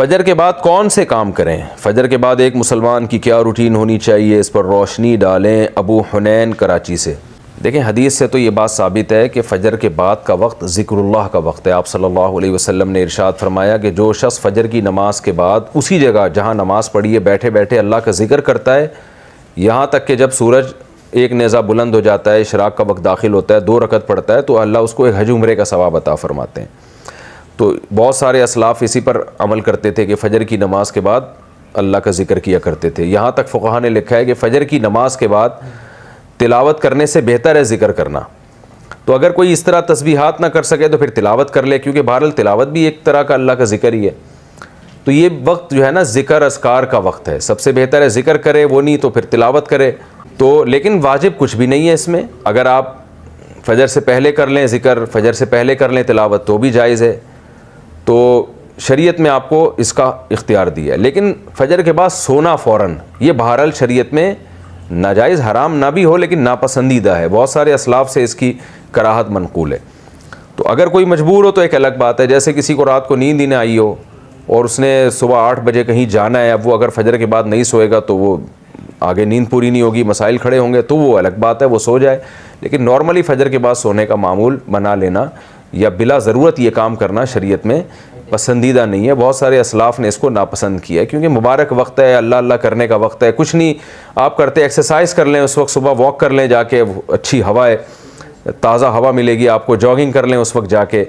फ़जर के बाद कौन से काम करें? फ़जर के बाद एक मुसलमान की क्या रूटीन होनी चाहिए, इस पर रोशनी डालें। अबू हुनैन कराची से। देखें, हदीस से तो ये बात साबित है कि फ़जर के बाद का वक्त ज़िक्रुल्लाह का वक्त है। आप सल्लल्लाहु अलैहि वसल्लम ने इरशाद फरमाया कि जो शख्स फ़जर की नमाज के बाद उसी जगह जहाँ नमाज पढ़ी है बैठे बैठे अल्लाह का ज़िक्र करता है, यहाँ तक कि जब सूरज एक नेज़ा बुलंद हो जाता है, इशराक का वक्त दाखिल होता है, 2 रकत पढ़ता है, तो अल्लाह उसको एक हज उम्रे का सवाब अता फरमाते हैं। तो बहुत सारे असलाफ़ इसी पर अमल करते थे कि फ़जर की नमाज के बाद अल्लाह का ज़िक्र किया करते थे। यहाँ तक फ़ुक़हा ने लिखा है कि फ़जर की नमाज के बाद तिलावत करने से बेहतर है ज़िक्र करना। तो अगर कोई इस तरह तस्बीहात ना कर सके तो फिर तिलावत कर ले, क्योंकि बहरहाल तिलावत भी एक तरह का अल्लाह का ज़िक्र ही है। तो ये वक्त जो है ना, ज़िक्र अस्कार का वक्त है। सबसे बेहतर है ज़िक्र करे, वो नहीं तो फिर तिलावत करे। तो लेकिन वाजिब कुछ भी नहीं है इसमें। अगर आप फ़जर से पहले कर लें ज़िक्र, फ़जर से पहले कर लें तिलावत, तो भी जायज़ है। तो शरीयत में आपको इसका इख्तियार दिया है। लेकिन फ़जर के बाद सोना फ़ौरन, ये बहरहाल शरीयत में नाजायज़ हराम ना भी हो लेकिन नापसंदीदा है। बहुत सारे असलाफ़ से इसकी कराहत मनक़ूल है। तो अगर कोई मजबूर हो तो एक अलग बात है। जैसे किसी को रात को नींद ही ना आई हो और उसने सुबह 8 बजे कहीं जाना है, अब वो अगर फ़जर के बाद नहीं सोएगा तो वो आगे नींद पूरी नहीं होगी, मसाइल खड़े होंगे, तो वो अलग बात है, वो सो जाए। लेकिन नॉर्मली फ़जर के बाद सोने का मामूल बना लेना या बिला ज़रूरत ये काम करना शरीयत में पसंदीदा नहीं है। बहुत सारे असलाफ़ ने इसको नापसंद किया है, क्योंकि मुबारक वक्त है, अल्लाह अल्लाह करने का वक्त है। कुछ नहीं आप करते, एक्सरसाइज कर लें उस वक्त, सुबह वॉक कर लें जाके, अच्छी हवा है, ताज़ा हवा मिलेगी आपको, जॉगिंग कर लें उस वक्त जाके,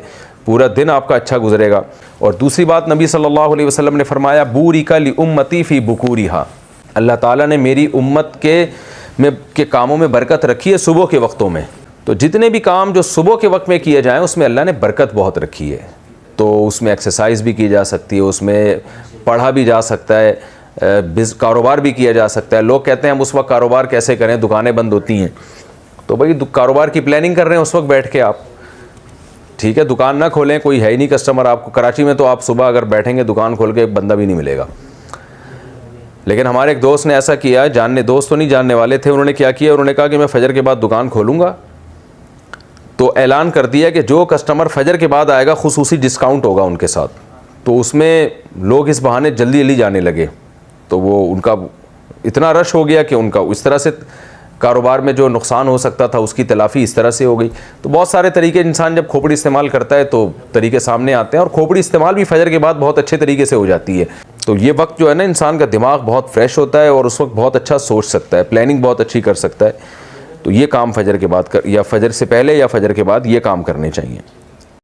पूरा दिन आपका अच्छा गुजरेगा। और दूसरी बात, नबी सल्लल्लाहु अलैहि वसल्लम ने फरमाया, बूरिका ली उम्मती फ़ी बुकूरिहा, अल्लाह ताला ने मेरी उम्मत के कामों में बरकत रखी है सुबह के वक्तों में। तो जितने भी काम जो सुबह के वक्त में किए जाएँ उसमें अल्लाह ने बरकत बहुत रखी है। तो उसमें एक्सरसाइज भी की जा सकती है, उसमें पढ़ा भी जा सकता है, कारोबार भी किया जा सकता है। लोग कहते हैं हम उस वक्त कारोबार कैसे करें, दुकानें बंद होती हैं। तो भाई कारोबार की प्लानिंग कर रहे हैं उस वक्त बैठ के आप, ठीक है, दुकान ना खोलें, कोई है ही नहीं कस्टमर आपको। कराची में तो आप सुबह अगर बैठेंगे दुकान खोल के, एक बंदा भी नहीं मिलेगा। लेकिन हमारे एक दोस्त ने ऐसा किया, दोस्त तो नहीं जानने वाले थे, उन्होंने क्या किया, उन्होंने कहा कि मैं फ़जर के बाद दुकान खोलूँगा। तो ऐलान कर दिया कि जो कस्टमर फ़जर के बाद आएगा खुसूसी डिस्काउंट होगा उनके साथ। तो उसमें लोग इस बहाने जल्दी जल्दी जाने लगे, तो वो उनका इतना रश हो गया कि उनका इस तरह से कारोबार में जो नुकसान हो सकता था उसकी तलाफ़ी इस तरह से हो गई। तो बहुत सारे तरीके, इंसान जब खोपड़ी इस्तेमाल करता है तो तरीके सामने आते हैं, और खोपड़ी इस्तेमाल भी फ़जर के बाद बहुत अच्छे तरीके से हो जाती है। तो ये वक्त जो है ना, इंसान का दिमाग बहुत फ्रेश होता है और उस वक्त बहुत अच्छा सोच सकता है, प्लानिंग बहुत अच्छी कर सकता है। तो ये काम फ़जर के बाद या फ़जर से पहले या फ़जर के बाद ये काम करने चाहिए।